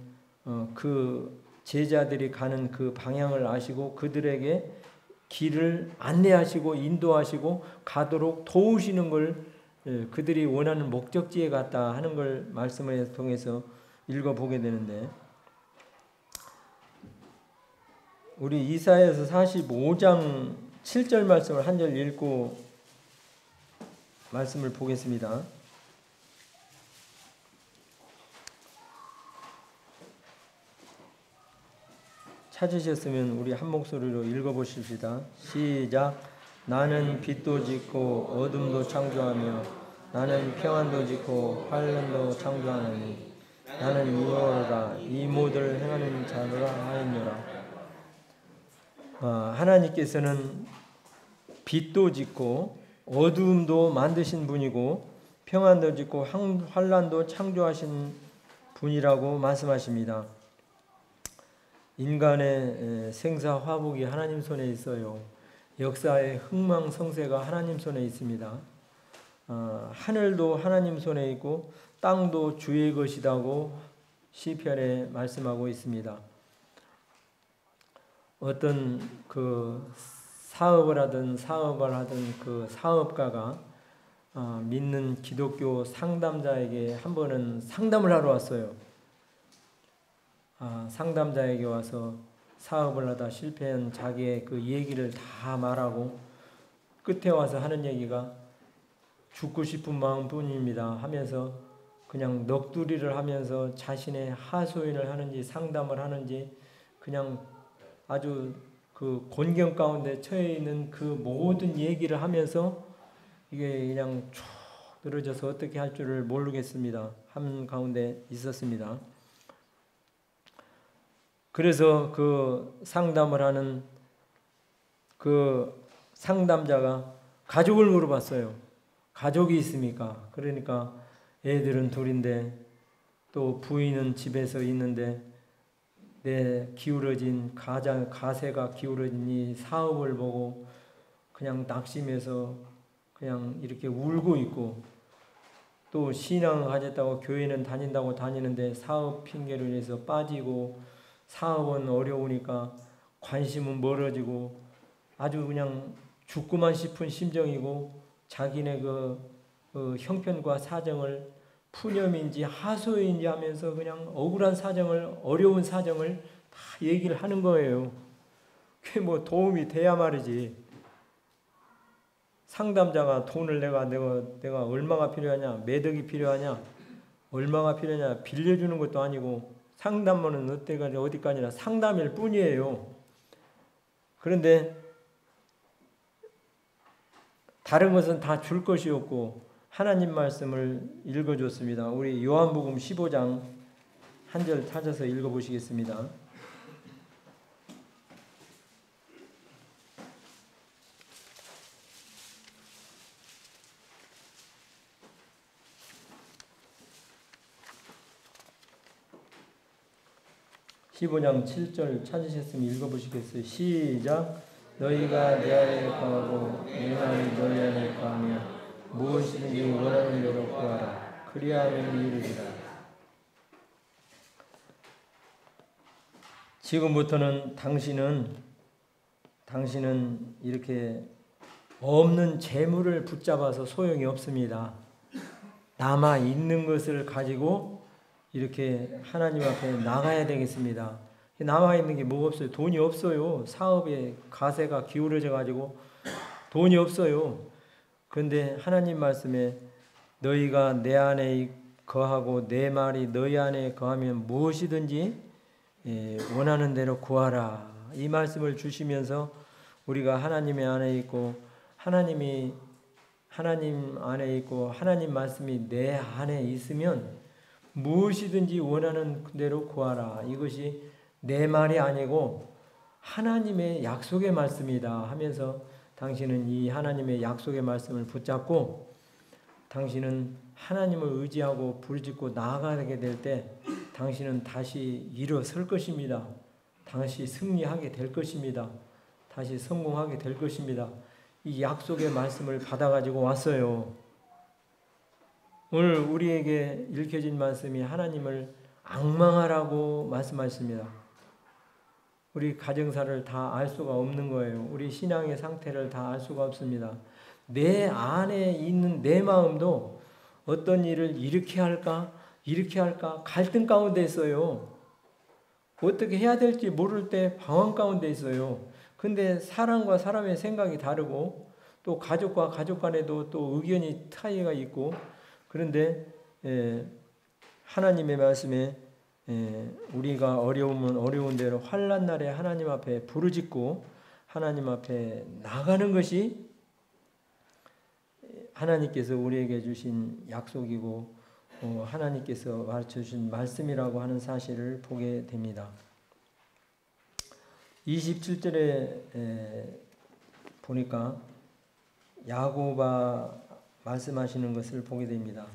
그 제자들이 가는 그 방향을 아시고 그들에게 길을 안내하시고 인도하시고 가도록 도우시는 걸 그들이 원하는 목적지에 갔다 하는 걸 말씀을 통해서 읽어보게 되는데 우리 이사야서 45장 7절 말씀을 한 절 읽고 말씀을 보겠습니다. 찾으셨으면 우리 한 목소리로 읽어보십시다. 시작. 나는 빛도 짓고 어둠도 창조하며 나는 평안도 짓고 환란도 창조하노니 나는 여호와라 이 모든 행하는 자라 하였노라. 하나님께서는 빛도 짓고 어둠도 만드신 분이고 평안도 짓고 환란도 창조하신 분이라고 말씀하십니다. 인간의 생사화복이 하나님 손에 있어요. 역사의 흥망성쇠가 하나님 손에 있습니다. 하늘도 하나님 손에 있고 땅도 주의 것이라고 시편에 말씀하고 있습니다. 어떤 그 사업을 하든 그 사업가가 믿는 기독교 상담자에게 한 번은 상담을 하러 왔어요. 상담자에게 와서 사업을 하다 실패한 자기의 그 얘기를 다 말하고 끝에 와서 하는 얘기가 죽고 싶은 마음뿐입니다 하면서 그냥 넋두리를 하면서 자신의 하소연을 하는지 상담을 하는지 그냥 아주 그 곤경 가운데 처해 있는 그 모든 얘기를 하면서 이게 그냥 쭉 늘어져서 어떻게 할 줄을 모르겠습니다. 한 가운데 있었습니다. 그래서 그 상담을 하는 그 상담자가 가족을 물어봤어요. 가족이 있습니까? 그러니까 애들은 둘인데 또 부인은 집에서 있는데 내 기울어진 가세가 기울어진 이 사업을 보고 그냥 낙심해서 그냥 이렇게 울고 있고 또 신앙을 가졌다고 교회는 다닌다고 다니는데 사업 핑계로 인해서 빠지고 사업은 어려우니까 관심은 멀어지고 아주 그냥 죽고만 싶은 심정이고 자기네 그 형편과 사정을 푸념인지 하소인지 하면서 그냥 억울한 사정을 어려운 사정을 다 얘기를 하는 거예요. 그게 뭐 도움이 돼야 말이지. 상담자가 돈을 내가 얼마가 필요하냐, 매덕이 필요하냐, 얼마가 필요하냐 빌려주는 것도 아니고 상담은 어디까지나 상담일 뿐이에요. 그런데 다른 것은 다 줄 것이 없고 하나님 말씀을 읽어줬습니다. 우리 요한복음 15장 한 절 찾아서 읽어보시겠습니다. (15장) 7절 찾으셨으면 읽어보시겠어요? 시작. 너희가 내 안에 거하고 내 말이 너희 안에 거하며 무엇이든지 원하는 대로 구하라. 그리하면 이루리라. 지금부터는 당신은 이렇게 없는 재물을 붙잡아서 소용이 없습니다. 남아 있는 것을 가지고 이렇게 하나님 앞에 나가야 되겠습니다. 남아있는 게 뭐가 없어요? 돈이 없어요. 사업에 가세가 기울어져 가지고 돈이 없어요. 그런데 하나님 말씀에 너희가 내 안에 거하고 내 말이 너희 안에 거하면 무엇이든지 원하는 대로 구하라. 이 말씀을 주시면서 우리가 하나님의 안에 있고 하나님 안에 있고 하나님 말씀이 내 안에 있으면 무엇이든지 원하는 대로 구하라. 이것이 내 말이 아니고 하나님의 약속의 말씀이다 하면서 당신은 이 하나님의 약속의 말씀을 붙잡고 당신은 하나님을 의지하고 부르짖고 나아가게 될 때 당신은 다시 일어설 것입니다. 다시 승리하게 될 것입니다. 다시 성공하게 될 것입니다. 이 약속의 말씀을 받아가지고 왔어요. 오늘 우리에게 읽혀진 말씀이 하나님을 앙망하라고 말씀하십니다. 우리 가정사를 다 알 수가 없는 거예요. 우리 신앙의 상태를 다 알 수가 없습니다. 내 안에 있는 내 마음도 어떤 일을 이렇게 할까 갈등 가운데 있어요. 어떻게 해야 될지 모를 때 방황 가운데 있어요. 근데 사람과 사람의 생각이 다르고 또 가족과 가족 간에도 또 의견이 차이가 있고 그런데 하나님의 말씀에 우리가 어려우면 어려운 대로 환난 날에 하나님 앞에 부르짖고 하나님 앞에 나가는 것이 하나님께서 우리에게 주신 약속이고 하나님께서 가르쳐주신 말씀이라고 하는 사실을 보게 됩니다. 27절에 보니까 야고보가 말씀하시는 것을 보게 됩니다.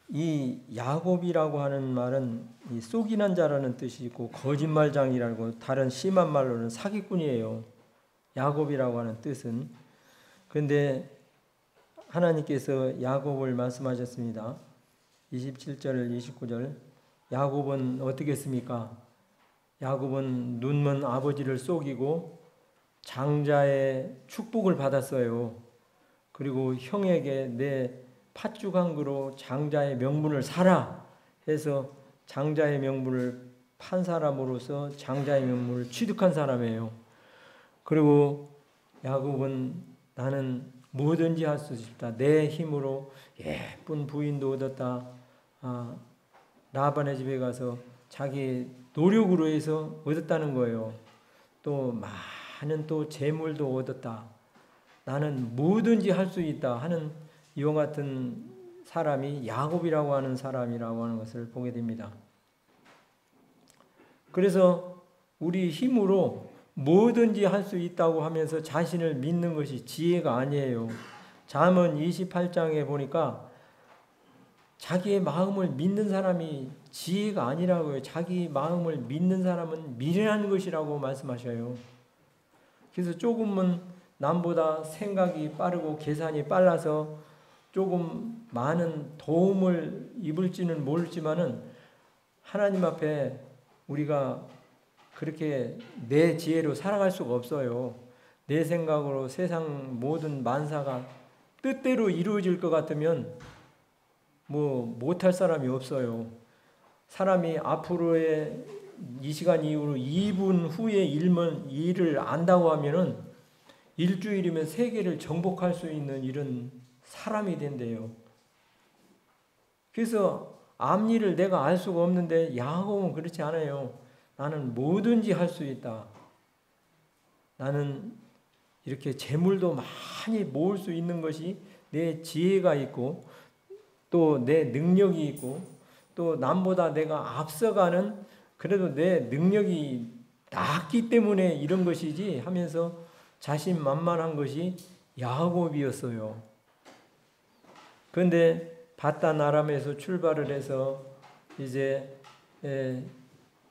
이 야곱이라고 하는 말은 이 쏘기난 자라는 뜻이 있고 거짓말장이라고 다른 심한 말로는 사기꾼이에요. 야곱이라고 하는 뜻은. 그런데 하나님께서 야곱을 말씀하셨습니다. 27절 29절 야곱은 어떻게 했습니까? 야곱은 눈먼 아버지를 속이고 장자의 축복을 받았어요. 그리고 형에게 내 팥죽한그로 장자의 명분을 사라 해서 장자의 명분을 판 사람으로서 장자의 명분을 취득한 사람이에요. 그리고 야곱은 나는 뭐든지 할 수 있다. 내 힘으로 예쁜 부인도 얻었다. 라반의 집에 가서 자기 노력으로 해서 얻었다는 거예요. 또 많은 또 재물도 얻었다. 나는 뭐든지 할 수 있다 하는 이와 같은 사람이 야곱이라고 하는 사람이라고 하는 것을 보게 됩니다. 그래서 우리 힘으로 뭐든지 할 수 있다고 하면서 자신을 믿는 것이 지혜가 아니에요. 잠언 28장에 보니까 자기의 마음을 믿는 사람이 지혜가 아니라고요. 자기 마음을 믿는 사람은 미련한 것이라고 말씀하셔요. 그래서 조금은 남보다 생각이 빠르고 계산이 빨라서 조금 많은 도움을 입을지는 모르지만은 하나님 앞에 우리가 그렇게 내 지혜로 살아갈 수가 없어요. 내 생각으로 세상 모든 만사가 뜻대로 이루어질 것 같으면 못할 사람이 없어요. 사람이 앞으로의 이 시간 이후로 2분 후에 일을 안다고 하면은 일주일이면 세계를 정복할 수 있는 이런 사람이 된대요. 그래서 앞일을 내가 알 수가 없는데 야곱은 그렇지 않아요. 나는 뭐든지 할 수 있다. 나는 이렇게 재물도 많이 모을 수 있는 것이 내 지혜가 있고 또 내 능력이 있고 또 남보다 내가 앞서가는 그래도 내 능력이 낮기 때문에 이런 것이지 하면서 자신만만한 것이 야곱이었어요. 그런데 바단 아람에서 출발을 해서 이제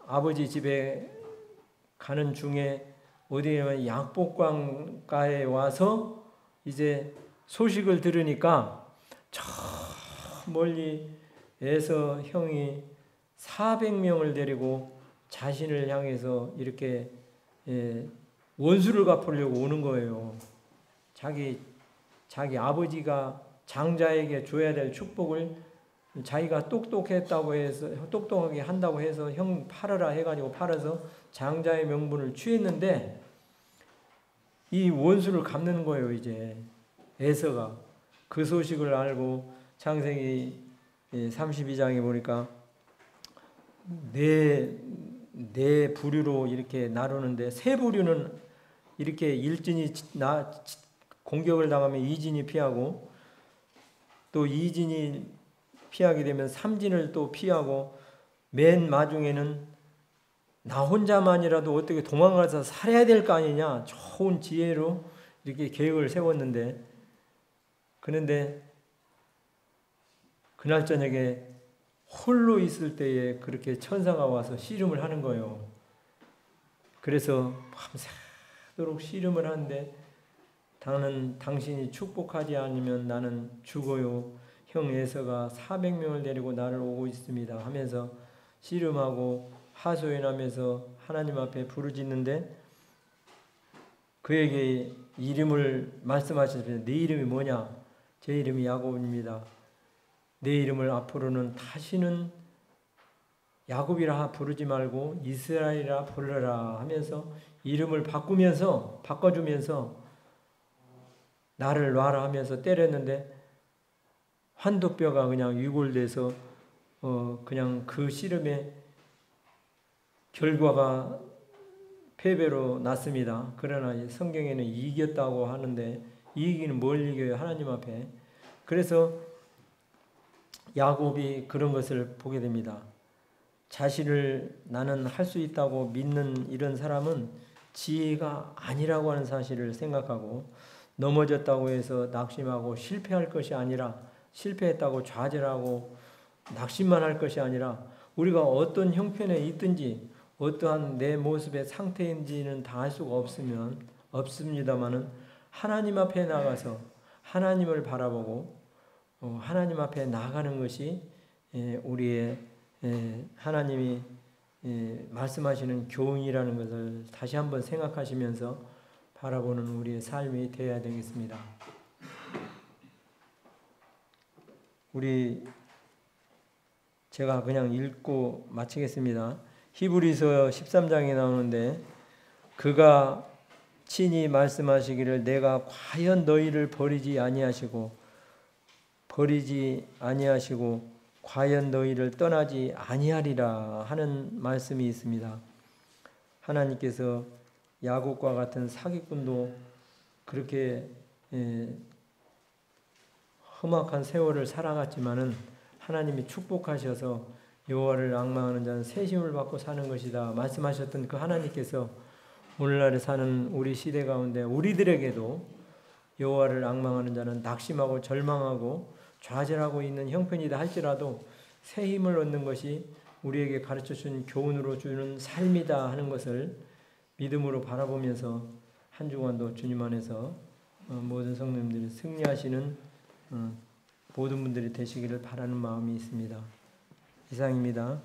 아버지 집에 가는 중에 어디냐면 약복강가에 와서 이제 소식을 들으니까 저 멀리 에서 형이 400명을 데리고 자신을 향해서 이렇게 원수를 갚으려고 오는 거예요. 자기 아버지가 장자에게 줘야 될 축복을 자기가 똑똑했다고 해서 똑똑하게 한다고 해서 형 팔아라 해가지고 팔아서 장자의 명분을 취했는데 이 원수를 갚는 거예요. 이제 에서가 그 소식을 알고 창세기 32장에 보니까 네 부류로 이렇게 나누는데 세 부류는 이렇게 일진이 공격을 당하면 이진이 피하고 또 이진이 피하게 되면 삼진을 또 피하고 맨 마중에는 나 혼자만이라도 어떻게 도망가서 살아야 될 거 아니냐 좋은 지혜로 이렇게 계획을 세웠는데 그런데 그날 저녁에 홀로 있을 때에 그렇게 천사가 와서 씨름을 하는 거예요. 그래서 밤새도록 씨름을 하는데 당신이 축복하지 않으면 나는 죽어요. 형 에서가 400명을 데리고 나를 오고 있습니다 하면서 씨름하고 하소연하면서 하나님 앞에 부르짖는데 그에게 이름을 말씀하셨습니다. 네 이름이 뭐냐? 제 이름이 야곱입니다. 내 이름을 앞으로는 다시는 야곱이라 부르지 말고 이스라엘이라 부르라 하면서 이름을 바꿔주면서 나를 놔라 하면서 때렸는데 환도뼈가 그냥 위골돼서 그냥 그 씨름의 결과가 패배로 났습니다. 그러나 성경에는 이겼다고 하는데 이기기는 뭘 이겨요? 하나님 앞에. 그래서 야곱이 그런 것을 보게 됩니다. 자신을 나는 할 수 있다고 믿는 이런 사람은 지혜가 아니라고 하는 사실을 생각하고 넘어졌다고 해서 낙심하고 실패할 것이 아니라 실패했다고 좌절하고 낙심만 할 것이 아니라 우리가 어떤 형편에 있든지 어떠한 내 모습의 상태인지는 다 알 수가 없습니다마는 하나님 앞에 나가서 하나님을 바라보고 하나님 앞에 나가는 것이 우리의 하나님이 말씀하시는 교훈이라는 것을 다시 한번 생각하시면서 바라보는 우리의 삶이 되어야 되겠습니다. 제가 그냥 읽고 마치겠습니다. 히브리서 13장에 나오는데 그가 친히 말씀하시기를 내가 과연 너희를 버리지 아니하시고 과연 너희를 떠나지 아니하리라 하는 말씀이 있습니다. 하나님께서 야곱과 같은 사기꾼도 그렇게 험악한 세월을 살아갔지만은 하나님이 축복하셔서 여호와를 앙망하는 자는 새 힘을 받고 사는 것이다 말씀하셨던 그 하나님께서 오늘날에 사는 우리 시대 가운데 우리들에게도 여호와를 앙망하는 자는 낙심하고 절망하고 좌절하고 있는 형편이다 할지라도 새 힘을 얻는 것이 우리에게 가르쳐준 교훈으로 주는 삶이다 하는 것을 믿음으로 바라보면서 한 주간도 주님 안에서 모든 성도님들이 승리하시는 모든 분들이 되시기를 바라는 마음이 있습니다. 이상입니다.